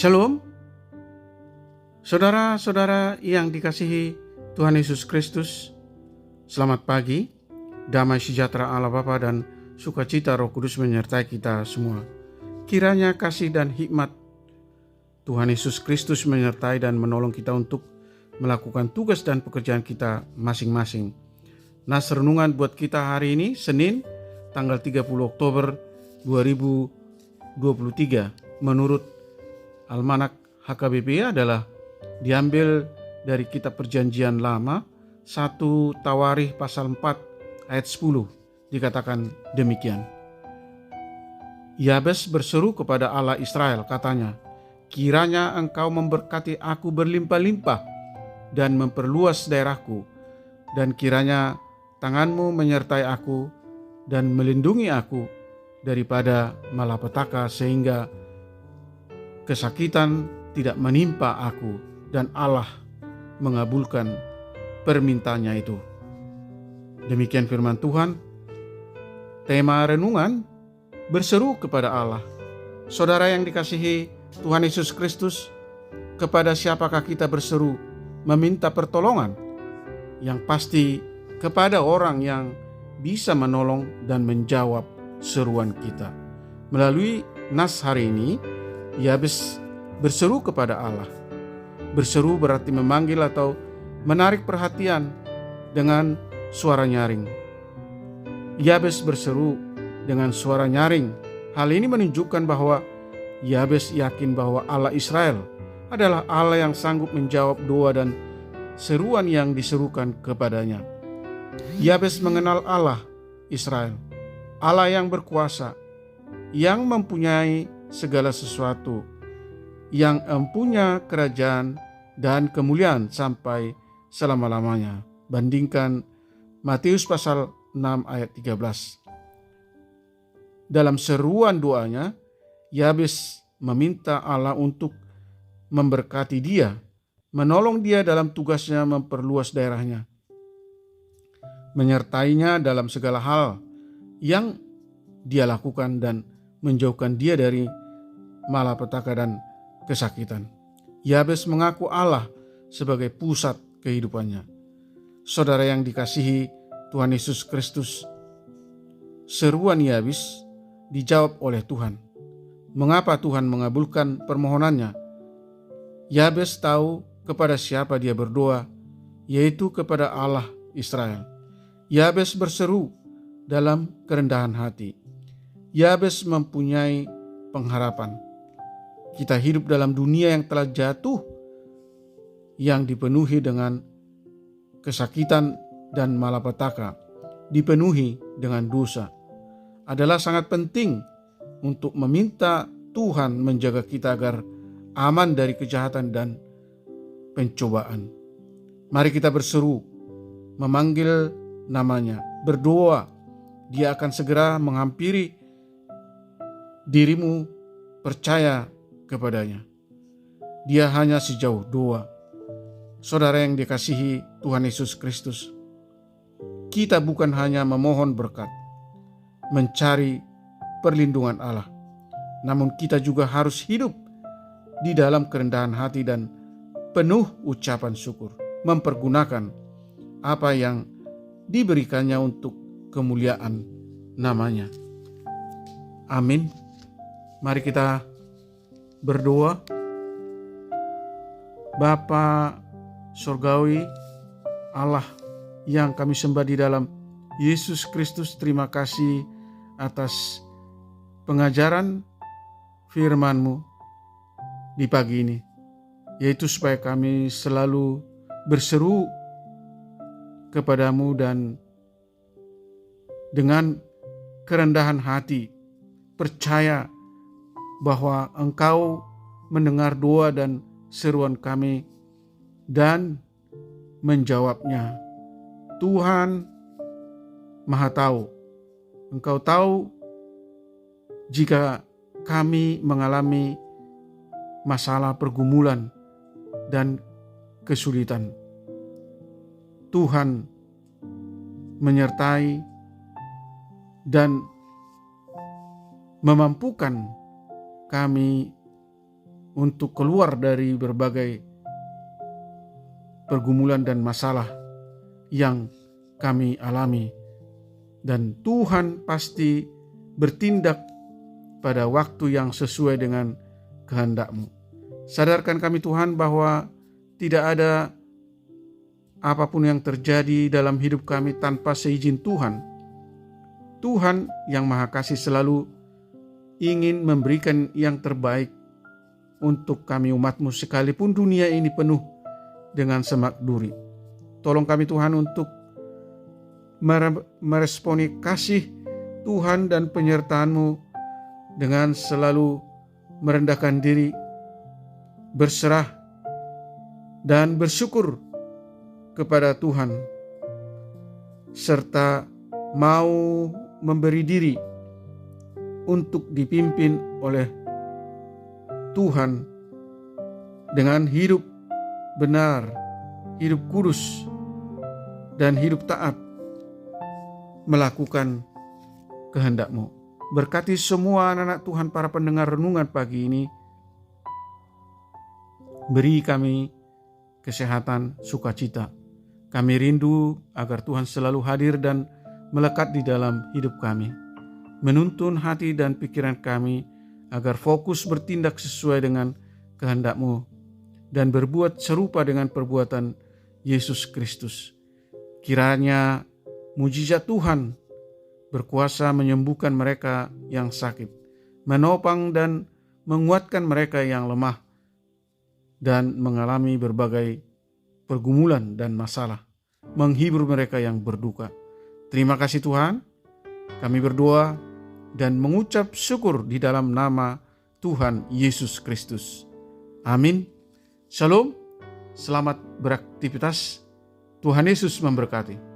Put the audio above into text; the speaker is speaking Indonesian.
Shalom, saudara-saudara yang dikasihi Tuhan Yesus Kristus. Selamat pagi, damai sejahtera Allah Bapa dan sukacita Roh Kudus menyertai kita semua. Kiranya kasih dan hikmat Tuhan Yesus Kristus menyertai dan menolong kita untuk melakukan tugas dan pekerjaan kita masing-masing. Nas renungan buat kita hari ini, Senin, tanggal 30 Oktober 2023, menurut Almanak HKBP adalah diambil dari kitab Perjanjian Lama 1 Tawarikh pasal 4 ayat 10. Dikatakan demikian. Yabes berseru kepada Allah Israel, katanya, kiranya engkau memberkati aku berlimpah-limpah dan memperluas daerahku, dan kiranya tanganmu menyertai aku dan melindungi aku daripada malapetaka, sehingga kesakitan tidak menimpa aku, dan Allah mengabulkan permintaannya itu. Demikian firman Tuhan. Tema renungan, berseru kepada Allah. Saudara yang dikasihi Tuhan Yesus Kristus, kepada siapakah kita berseru meminta pertolongan? Yang pasti kepada orang yang bisa menolong dan menjawab seruan kita. Melalui nas hari ini, Yabes berseru kepada Allah. Berseru berarti memanggil atau menarik perhatian dengan suara nyaring. Yabes berseru dengan suara nyaring. Hal ini menunjukkan bahwa Yabes yakin bahwa Allah Israel adalah Allah yang sanggup menjawab doa dan seruan yang diserukan kepadanya. Yabes mengenal Allah Israel, Allah yang berkuasa, yang mempunyai segala sesuatu, yang empunya kerajaan dan kemuliaan sampai selama-lamanya. Bandingkan Matius pasal 6 ayat 13. Dalam seruan doanya, Yabes meminta Allah untuk memberkati dia, menolong dia dalam tugasnya memperluas daerahnya, menyertainya dalam segala hal yang dia lakukan dan menjauhkan dia dari malapetaka dan kesakitan. Yabes mengaku Allah sebagai pusat kehidupannya. Saudara yang dikasihi Tuhan Yesus Kristus, seruan Yabes dijawab oleh Tuhan. Mengapa Tuhan mengabulkan permohonannya? Yabes tahu kepada siapa dia berdoa, yaitu kepada Allah Israel. Yabes berseru dalam kerendahan hati. Yabes mempunyai pengharapan. Kita hidup dalam dunia yang telah jatuh, yang dipenuhi dengan kesakitan dan malapetaka, dipenuhi dengan dosa. Adalah sangat penting untuk meminta Tuhan menjaga kita agar aman dari kejahatan dan pencobaan. Mari kita berseru, memanggil namanya, berdoa. Dia akan segera menghampiri dirimu, percaya kepadanya. Dia hanya sejauh doa. Saudara yang dikasihi Tuhan Yesus Kristus, kita bukan hanya memohon berkat, mencari perlindungan Allah, namun kita juga harus hidup di dalam kerendahan hati dan penuh ucapan syukur, mempergunakan apa yang diberikannya untuk kemuliaan namanya. Amin. Mari kita berdoa. Bapa Surgawi, Allah yang kami sembah di dalam Yesus Kristus, terima kasih atas pengajaran firman-Mu di pagi ini, yaitu supaya kami selalu berseru kepadamu dan dengan kerendahan hati percaya bahwa Engkau mendengar doa dan seruan kami dan menjawabnya. Tuhan Maha Tahu, Engkau tahu jika kami mengalami masalah, pergumulan dan kesulitan. Tuhan menyertai dan memampukan kami untuk keluar dari berbagai pergumulan dan masalah yang kami alami. Dan Tuhan pasti bertindak pada waktu yang sesuai dengan kehendak-Mu. Sadarkan kami Tuhan bahwa tidak ada apapun yang terjadi dalam hidup kami tanpa seizin Tuhan. Tuhan yang Maha Kasih selalu ingin memberikan yang terbaik untuk kami umat-Mu sekalipun dunia ini penuh dengan semak duri. Tolong kami Tuhan untuk meresponi kasih Tuhan dan penyertaan-Mu dengan selalu merendahkan diri, berserah dan bersyukur kepada Tuhan, serta mau memberi diri untuk dipimpin oleh Tuhan dengan hidup benar, hidup kudus, dan hidup taat melakukan kehendak-Mu. Berkati semua anak-anak Tuhan, para pendengar renungan pagi ini. Beri kami kesehatan, sukacita. Kami rindu agar Tuhan selalu hadir dan melekat di dalam hidup kami. Menuntun hati dan pikiran kami agar fokus bertindak sesuai dengan kehendak-Mu dan berbuat serupa dengan perbuatan Yesus Kristus. Kiranya mujizat Tuhan berkuasa menyembuhkan mereka yang sakit, menopang dan menguatkan mereka yang lemah dan mengalami berbagai pergumulan dan masalah, menghibur mereka yang berduka. Terima kasih Tuhan, kami berdoa dan mengucap syukur di dalam nama Tuhan Yesus Kristus. Amin. Shalom, selamat beraktivitas. Tuhan Yesus memberkati.